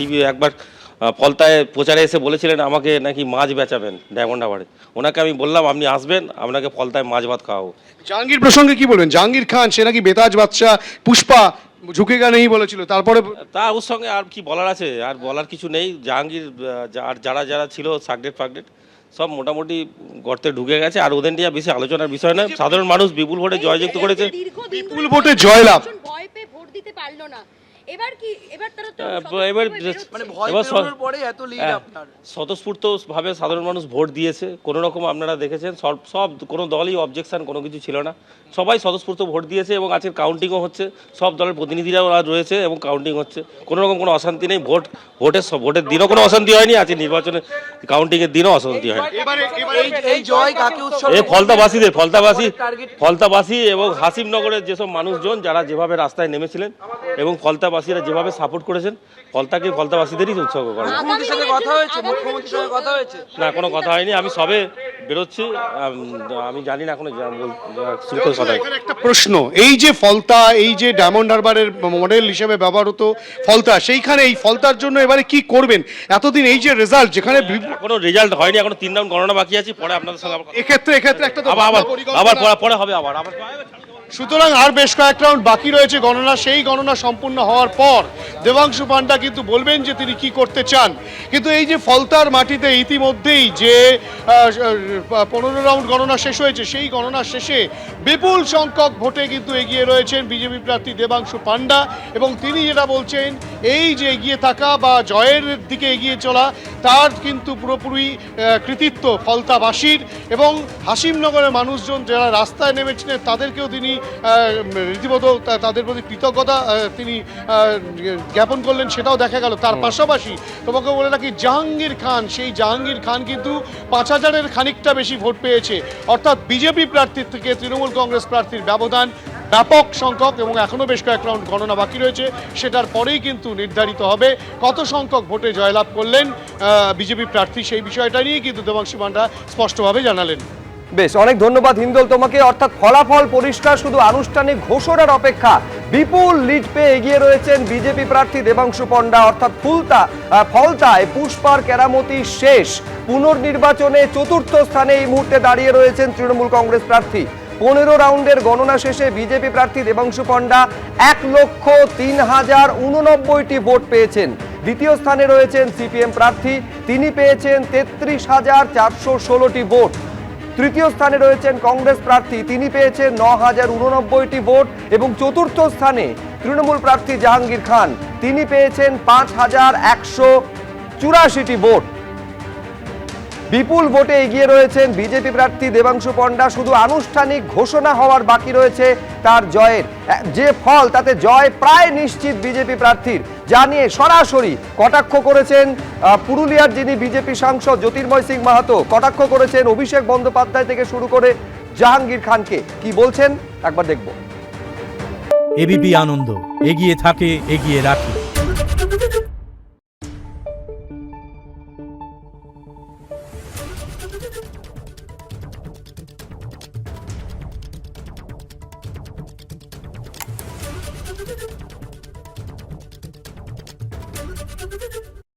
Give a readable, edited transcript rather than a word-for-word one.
TV একবার ফলতায় প্রচারে এসে বলেছিলেন আমাকে নাকি মাছ বেচাবেন ডায়মন্ড হারবারে। ওনাকে আমি বললাম আপনি আসবেন, আপনাকে ফলতায় মাছ ভাত খাওয়াবো। জাহাঙ্গীর প্রসঙ্গে কি বলবেন? জাহাঙ্গীর খান সে নাকি বেতাজ বাদশা পুষ্পা ঝুঁকেগা নেই বলেছিল, তারপরে তা ওর সঙ্গে আর কি বলার আছে? আর বলার কিছু নেই। জাহাঙ্গীর আর যারা যারা ছিল সাগডেট ফাগডেট সব মোটামুটি গর্তে ঢুকে গেছে। আর ওদের নিয়ে বেশি আলোচনার বিষয় নয়। সাধারণ মানুষ বিপুল ভোটে জয়যুক্ত করেছে। বিপুল ভোটে জয়লাভ। ভয় পেয়ে ভোট দিতে পারলো না। এবার কি এবার তারা তো এবার মানে ভয় পেরোনোর পরে এত লিড আপনার। স্বতঃস্ফূর্তভাবে সাধারণ মানুষ ভোট দিয়েছে। কোনো রকম আপনারা দেখেছেন সব কোনো দলই অবজেকশন কোনো কিছু ছিল না। সবাই স্বতঃস্ফূর্ত ভোট দিয়েছে এবং আজকের কাউন্টিংও হচ্ছে। সব দলের প্রতিনিধিরাও রয়েছে এবং কাউন্টিং হচ্ছে। কোনো রকম কোনো অশান্তি নেই। ভোটের দিনও কোনো অশান্তি হয়নি। আজকে নির্বাচনের কাউন্টিংয়ের দিনও অশান্তি হয়নি। এই জয় কাকে উৎসর্গ? এই ফলতাবাসী এবং হাসিমনগরের যেসব মানুষজন যারা যেভাবে রাস্তায় নেমেছিলেন এবং ফলতাবাসীরা যেভাবে সাপোর্ট করেছেন, ফলতাবাসীদেরই উৎসর্গ করেন। মুখ্যমন্ত্রীর সঙ্গে কথা হয়েছে? মুখ্যমন্ত্রীর সঙ্গে কথা হয়েছে? না, কোনো কথা হয়নি। আমি সবে বেরোচ্ছি, আমি জানি না এখনো কথা। একটা প্রশ্ন, এই যে ফলতা, এই যে ডায়মন্ড হারবারের মডেল হিসেবে ব্যবহৃত ফলতা, সেইখানে এই ফলতার জন্য এবারে কি করবেন? এতদিন এই যে রেজাল্ট, যেখানে কোনো রেজাল্ট হয়নি, এখনো 3 রাউন্ড গণনা বাকি আছে। পরে আপনাদের সঙ্গে এক্ষেত্রে একটা তো আবার পরে হবে আবার। সুতরাং আর বেশ কয়েক রাউন্ড বাকি রয়েছে গণনা। সেই গণনা সম্পূর্ণ হওয়ার পর দেবাংশু পান্ডা কিন্তু বলবেন যে তিনি কি করতে চান। কিন্তু এই যে ফলতার মাটিতে ইতিমধ্যেই যে 15 রাউন্ড গণনা শেষ হয়েছে, সেই গণনা শেষে বিপুল সংখ্যক ভোটে কিন্তু এগিয়ে রয়েছেন বিজেপি প্রার্থী দেবাংশু পান্ডা। এবং তিনি যেটা বলছেন, এই যে এগিয়ে থাকা বা জয়ের দিকে এগিয়ে চলা, তার কিন্তু পুরোপুরি কৃতিত্ব ফলতাবাসীর। এবং হাসিমনগরের মানুষজন যারা রাস্তায় নেমেছিলেন তাদেরকেও তিনি রীতিমতো তাদের প্রতি কৃতজ্ঞতা তিনি জ্ঞাপন করলেন, সেটাও দেখা গেল। তার পাশাপাশি তোমাকে বলে রাখি, জাহাঙ্গীর খান, সেই জাহাঙ্গীর খান কিন্তু 5000-এর খানিকটা বেশি ভোট পেয়েছে। অর্থাৎ বিজেপি প্রার্থীর থেকে তৃণমূল কংগ্রেস প্রার্থীর ব্যবধান ব্যাপক সংখ্যক। এবং এখনও বেশ কয়েক রাউন্ড গণনা বাকি রয়েছে। সেটার পরেই কিন্তু নির্ধারিত হবে কত সংখ্যক ভোটে জয়লাভ করলেন বিজেপি প্রার্থী। সেই বিষয়টা নিয়ে কিন্তু দেবাংশু পান্ডা স্পষ্টভাবে জানালেন। বেশ, অনেক ধন্যবাদ হিন্দল তোমাকে। অর্থাৎ ফলাফল পরিষ্কার, শুধু আনুষ্ঠানিক ঘোষণার অপেক্ষা। বিপুল লিড পেয়ে এগিয়ে রয়েছেন বিজেপি প্রার্থী দেবাংশু পান্ডা। অর্থাৎ ফলতায় পুষ্পার কেরামতি শেষ। পুনর্নির্বাচনে চতুর্থ স্থানে এই মুহূর্তে দাঁড়িয়ে রয়েছেন তৃণমূল কংগ্রেস প্রার্থী। 15 রাউন্ডের গণনা শেষে বিজেপি প্রার্থী দেবাংশু পান্ডা 1,03,089টি ভোট পেয়েছেন। দ্বিতীয় স্থানে রয়েছেন সিপিএম প্রার্থী, তিনি পেয়েছেন 33,416টি ভোট। তৃতীয় স্থানে রয়েছেন কংগ্রেস প্রার্থী, তিনি পেয়েছেন 9,089টি ভোট। এবং চতুর্থ স্থানে তৃণমূল প্রার্থী জাহাঙ্গীর খান, তিনি পেয়েছেন 5,184টি ভোট। বিপুল ভোটে এগিয়ে রয়েছেন বিজেপি প্রার্থী দেবাংশু পান্ডা। শুধু আনুষ্ঠানিক ঘোষণা হওয়ার বাকি রয়েছে তার জয়ের। যে ফল, তাতে জয় প্রায় নিশ্চিত বিজেপি প্রার্থীর। যা নিয়ে সরাসরি কটাক্ষ করেছেন পুরুলিয়ার যিনি বিজেপি সাংসদ জ্যোতির্ময় সিং মাহাতো, কটাক্ষ করেছেন অভিষেক বন্দ্যোপাধ্যায় থেকে শুরু করে জাহাঙ্গীর খানকে। কি বলছেন একবার দেখব। এবিপি আনন্দ, এগিয়ে থাকে, এগিয়ে রাখে।